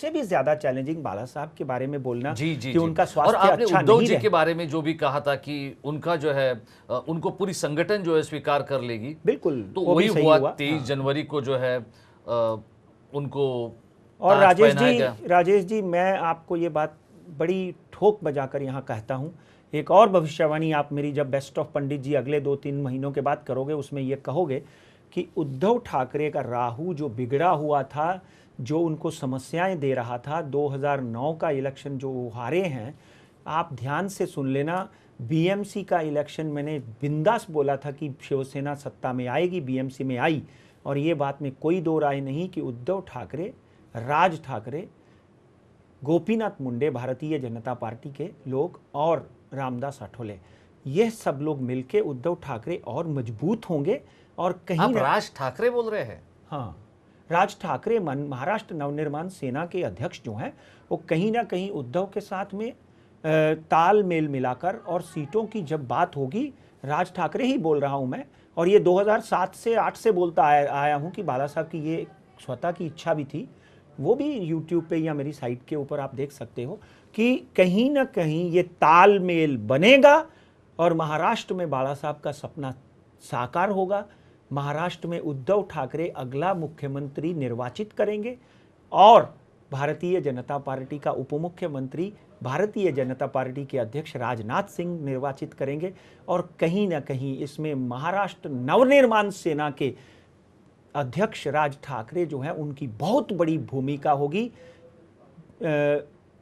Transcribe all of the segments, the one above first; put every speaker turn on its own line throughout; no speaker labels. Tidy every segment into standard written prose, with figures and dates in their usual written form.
उससे भी ज्यादा चैलेंजिंग बाला साहब के बारे में बोलना
जी जी
कि उनका स्वास्थ्य
और आपने
अच्छा
उद्धव
नहीं
जी
रहे।
के बारे में जो भी कहा था कि उनका जो है उनको पूरी संगठन जो है स्वीकार कर लेगी,
बिल्कुल
तो
वो
वही
भी सही
हुआ।
हुआ।
23
हाँ।
जनवरी को जो है उनको
और
ताज पहनाया गया।
राजेश जी, मैं आपको ये बात बड़ी ठोक बजाकर यहाँ कहता हूँ, एक और भविष्यवाणी आप मेरी जब बेस्ट ऑफ पंडित जी अगले 2-3 महीनों के बाद करोगे, उसमें ये कहोगे कि उद्धव ठाकरे का राहु जो बिगड़ा हुआ था, जो उनको समस्याएं दे रहा था, 2009 का इलेक्शन जो वो हारे हैं, आप ध्यान से सुन लेना। बीएमसी का इलेक्शन मैंने बिंदास बोला था कि शिवसेना सत्ता में आएगी, बीएमसी में आई, और ये बात में कोई दो राय नहीं कि उद्धव ठाकरे, राज ठाकरे, गोपीनाथ मुंडे, भारतीय जनता पार्टी के लोग और रामदास आठवले, ये सब लोग मिलके उद्धव ठाकरे और मजबूत होंगे। और कहीं
आप राज ठाकरे बोल रहे हैं?
हाँ, राज ठाकरे महाराष्ट्र नवनिर्माण सेना के अध्यक्ष जो हैं, वो कहीं ना कहीं उद्धव के साथ में तालमेल मिलाकर, और सीटों की जब बात होगी, राज ठाकरे ही बोल रहा हूं मैं, और ये 2007 से 8 से बोलता आया हूं कि बाला साहब की ये स्वतः की इच्छा भी थी, वो भी यूट्यूब पे या मेरी साइट के ऊपर आप देख सकते हो कि कहीं ना कहीं ये तालमेल बनेगा और महाराष्ट्र में बाला साहब का सपना साकार होगा। महाराष्ट्र में उद्धव ठाकरे अगला मुख्यमंत्री निर्वाचित करेंगे और भारतीय जनता पार्टी का उप मुख्यमंत्री भारतीय जनता पार्टी के अध्यक्ष राजनाथ सिंह निर्वाचित करेंगे। और कहीं ना कहीं इसमें महाराष्ट्र नवनिर्माण सेना के अध्यक्ष राज ठाकरे जो हैं, उनकी बहुत बड़ी भूमिका होगी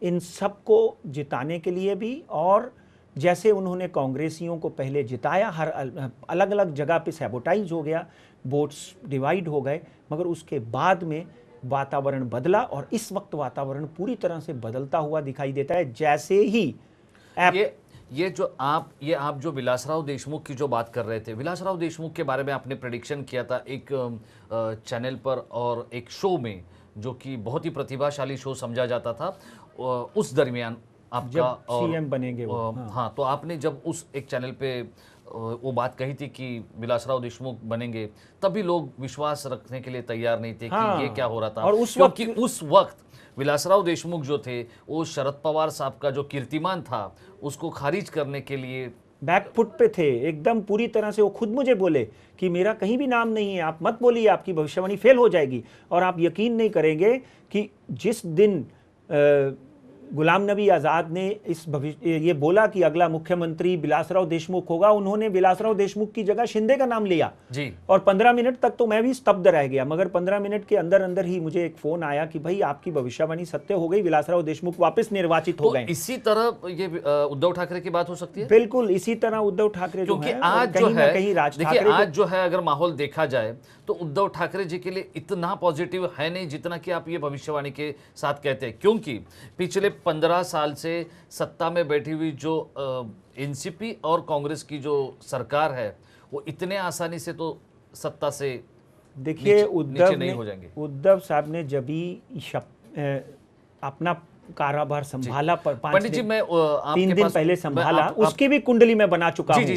इन सबको जिताने के लिए भी। और जैसे उन्होंने कांग्रेसियों को पहले जिताया, हर अलग अलग जगह पे सैबोटाइज हो गया, वोट्स डिवाइड हो गए, मगर उसके बाद में वातावरण बदला और इस वक्त वातावरण पूरी तरह से बदलता हुआ दिखाई देता है। जैसे ही
ये आप जो विलासराव देशमुख की जो बात कर रहे थे, विलासराव देशमुख के बारे में आपने प्रेडिक्शन किया था एक चैनल पर और एक शो में, जो कि बहुत ही प्रतिभाशाली शो समझा जाता था उस दरमियान आपका, और
सीएम बनेंगे वो।
हाँ, तो आपने जब उस एक चैनल पे वो बात कही थी कि विलासराव देशमुख बनेंगे, तभी लोग विश्वास रखने के लिए तैयार नहीं थे कि ये क्या हो रहा था। और क्योंकि उस वक्त विलासराव देशमुख जो थे, वो शरद पवार साहब का जो कीर्तिमान था उसको खारिज करने के लिए
बैकफुट पे थे एकदम पूरी तरह से। वो खुद मुझे बोले कि मेरा कहीं भी नाम नहीं है, आप मत बोलिए, आपकी भविष्यवाणी फेल हो जाएगी। और आप यकीन नहीं करेंगे कि जिस दिन गुलाम नबी आज़ाद ने ये बोला कि अगला मुख्यमंत्री विलासराव देशमुख होगा, उन्होंने विलासराव देशमुख की जगह शिंदे का नाम लिया
जी।
और 15 मिनट तक तो मैं भी स्तब्ध रह गया, मगर 15 मिनट के अंदर अंदर ही मुझे एक फोन आया कि भाई आपकी भविष्यवाणी सत्य हो गई, विलासराव देशमुख वापस निर्वाचित हो गए।
इसी तरह ये उद्धव ठाकरे की बात हो सकती है।
बिल्कुल इसी तरह उद्धव ठाकरे जो है,
आज जो है,
कहीं राज
देखिए
ठाकरे
आज जो है, अगर माहौल देखा जाए तो उद्धव ठाकरे जी के लिए इतना पॉजिटिव है नहीं जितना कि आप ये भविष्यवाणी के साथ कहते हैं। क्योंकि पिछले 15 साल से सत्ता में बैठी हुई जो एनसीपी और कांग्रेस की जो सरकार है, वो इतने आसानी से तो सत्ता से
देखिए
उद्धव
साहब ने जब भी अपना कारोबार संभाला,
पंडित जी, मैं
3 दिन पहले संभाला, उसकी भी कुंडली में बना चुका हूं।